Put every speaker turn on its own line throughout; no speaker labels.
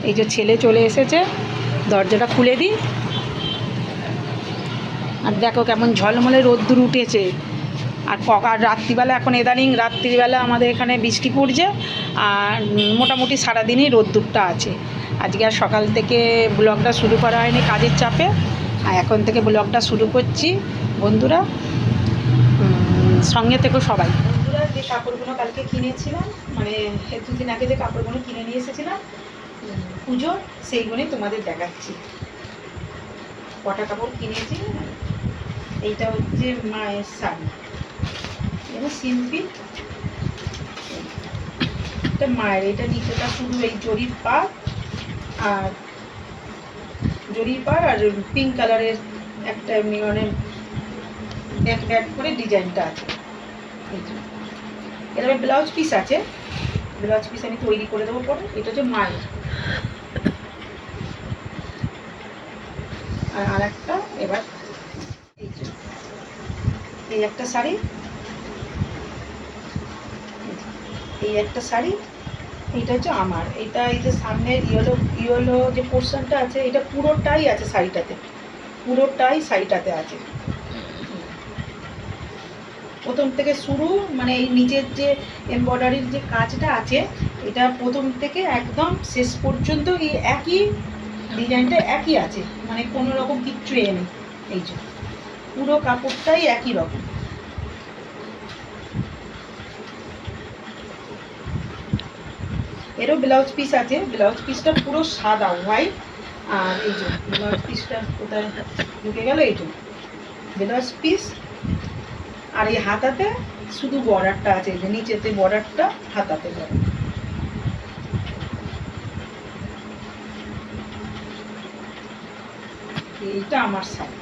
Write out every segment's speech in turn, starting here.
এই যে ছেলে চলে এসেছে, দরজাটা খুলে দিই। আর দেখো কেমন ঝলমলে রোদ্দুর উঠেছে। আর রাত্রিবেলা, এখন ইদানিং রাত্রিবেলা আমাদের এখানে বৃষ্টি পড়ছে, আর মোটামুটি সারাদিনই রোদ্দুরটা আছে। আজকে আর সকাল থেকে ব্লগটা শুরু করা হয়নি কাজের চাপে, আর এখন থেকে ব্লগটা শুরু করছি। বন্ধুরা সঙ্গে থেকো সবাই। বন্ধুরা, যে কাপড়গুলো কালকে কিনেছিলাম, মানে 2 দিন আগে যে কাপড়গুলো কিনে নিয়ে এসেছিলাম পুজোর, সেইগুলোই তোমাদের দেখাচ্ছি। কটা কাপড় কিনেছি। এইটা হচ্ছে মায়ের শাড়ি, সিম্পল। এটা মায়ের, এটা নিচেটা শুধু এই জরির পাড় আর পিঙ্ক কালারের একটা এমনি মানে ব্যাক ব্যাক করে ডিজাইনটা আছে। এরকম ব্লাউজ পিস আছে, ব্লাউজ পিস আমি তৈরি করে দেবো পরে। এটা হচ্ছে মায়ের। আর একটা এবার এই একটা শাড়ি, এই একটা শাড়ি। এইটা হচ্ছে আমার, এটা এই যে সামনের ইয়েলো যে পোর্শনটা আছে, এটা পুরোটাই আছে শাড়িটাতে, পুরোটাই শাড়িটাতে আছে। প্রথম থেকে শুরু, মানে এই নিচের যে এমব্রয়ডারির যে কাজটা আছে, এটা প্রথম থেকে একদম শেষ পর্যন্ত এই একই ডিজাইনটা একই আছে, মানে কোনো রকম কিচ্ছু নেই। এই যে পুরো কাপড়টাই একই রকম। এরও ব্লাউজ পিস আছে, ব্লাউজ পিসটা পুরো সাদা হোয়াইট। আর এই যে ব্লাউজ পিসটা কোথায় ঢুকে গেল, এই যে ব্লাউজ পিস। আর এই হাতাতে শুধু বর্ডারটা আছে, এই যে নিচেতে বর্ডারটা, হাতাতে বর্ডার। এইটা আমার শাড়ি।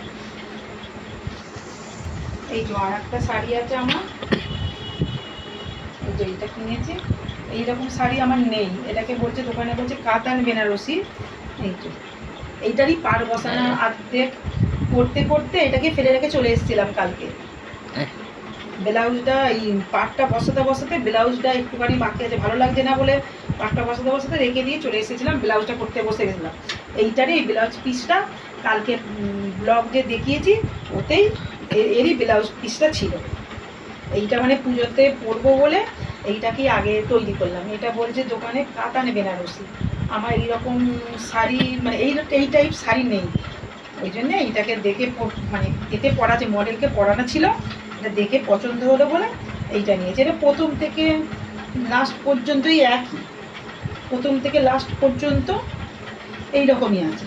এই যে আর একটা শাড়ি আছে আমার, এই যে এইটা কিনেছি। এইরকম শাড়ি আমার নেই, এটাকে বলছে দোকানে বলছে কাতান বেনারসি। এই যে এইটারই পাড় বসানো অর্ধেক করতে করতে এটাকে ফেলে রেখে চলে এসেছিলাম কালকে। ব্লাউজটা এই পাড়টা বসাতে বসাতে ব্লাউজটা একটুখানি বাকি আছে, ভালো লাগছে না বলে পাড়টা বসাতে বসাতে রেখে দিয়ে চলে এসেছিলাম, ব্লাউজটা করতে বসে গেছিলাম। এইটারই এই ব্লাউজ পিসটা কালকে ব্লগ যে দেখিয়েছি ওতেই এরই ব্লাউজ পিসটা ছিল। এইটা মানে পুজোতে পরবো বলে এইটাকেই আগে তৈরি করলাম। এটা বলছে দোকানে কাতানে বেনারসি। আমার এইরকম শাড়ি মানে এই টাইপ শাড়ি নেই, ওই জন্যে এইটাকে দেখে মানে এতে পরা যে মডেলকে পরানো ছিল, এটা দেখে পছন্দ হলো বলে এইটা নিয়েছি। এটা প্রথম থেকে লাস্ট পর্যন্তই একই, প্রথম থেকে লাস্ট পর্যন্ত এইরকমই আছে।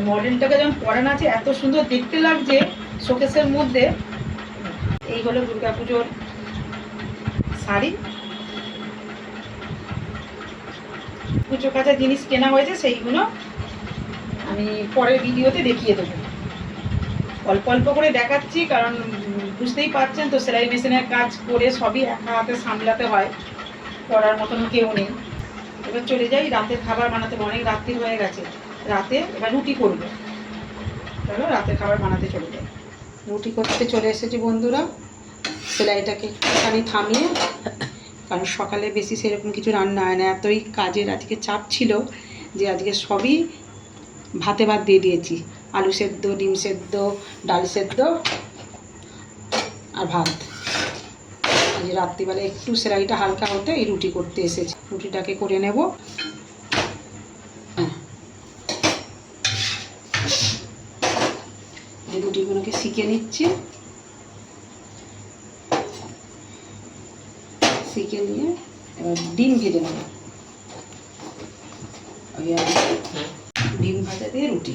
মডেলটাকে যেমন পরানো আছে, এত সুন্দর দেখতে লাগছে শোকেসের মধ্যে। এই হলো দুর্গাপুজোর শাড়ি। পুজো কাচার জিনিস কেনা হয়েছে, সেইগুলো আমি পরের ভিডিওতে দেখিয়ে দেবো। অল্প অল্প করে দেখাচ্ছি, কারণ বুঝতেই পারছেন তো, সেলাই মেশিনের কাজ করে সবই একা হাতে সামলাতে হয়, করার মতন কেউ নেই। এবার চলে যাই রাতের খাবার বানাতে, অনেক রাত্রি হয়ে গেছে। রাতে এবার রুটি করবো, চলো রাতের খাবার বানাতে চলে যাই। রুটি করতে চলে এসেছি বন্ধুরা। সেলাইটাকে একটুখানি থামিয়ে, কারণ সকালে বেশি সেরকম কিছু রান্না হয় না, এতই কাজের আজকে চাপ ছিল যে আজকে সবই ভাতে ভাত দিয়ে দিয়েছি। আলু সেদ্ধ, ডিম সেদ্ধ, ডাল সেদ্ধ আর ভাত। আজ রাত্রিবেলা একটু সেলাইটা হালকা হতে এই রুটি করতে এসেছি। রুটিটাকে করে নেব। এই রুটিগুলোকে শিখে নিচ্ছি, শিখে নিয়ে এবার ডিম ভেজে নেব। ডিম ভাজা দিয়ে রুটি।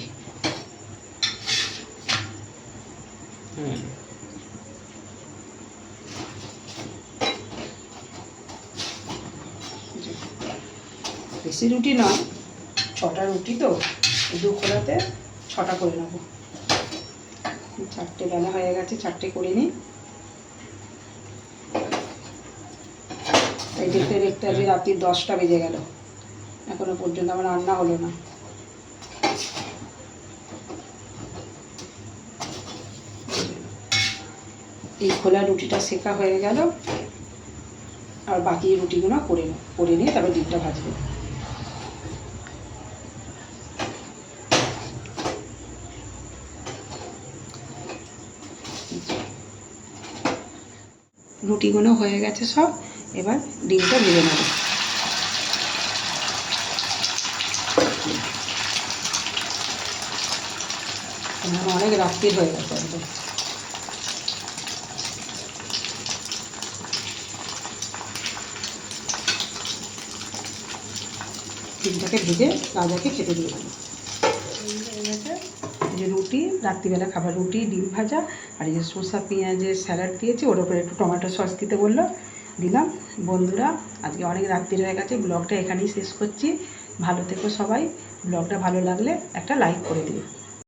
বেশি রুটি নয়, 6টা রুটি তো, 2 খোলাতে 6টা করে নেব। 4টে বেলা হয়ে গেছে, 4টে করে নিই। তাই দেখতে দেখতে আজ রাত্রি 10টা বেজে গেল, এখনো পর্যন্ত আমার রান্না হলো না। এই খোলা রুটিটা সেকা হয়ে গেল, আর বাকি রুটিগুলো করে নিয়ে তারপর ডিমটা ভাজবো। রুটিগুলো হয়ে গেছে সব, এবার ডিমটা ভেজে নেব। অনেক রাত্রির হয়ে গেছে একদম। ডিমটাকে ভেজে রাজাকে খেতে দিয়ে দেবো। হয়ে গেছে এই যে রুটি, রাত্রিবেলা খাবার রুটি, ডিম ভাজা, আর এই যে শসা পেঁয়াজের স্যালাড দিয়েছি, ওর উপরে একটু টমেটো সস দিতে বললো, দিলাম। বন্ধুরা, আজকে অনেক রাত্রি হয়ে গেছে, ব্লগটা এখানেই শেষ করছি। ভালো থেকো সবাই। ব্লগটা ভালো লাগলে একটা লাইক করে দিও।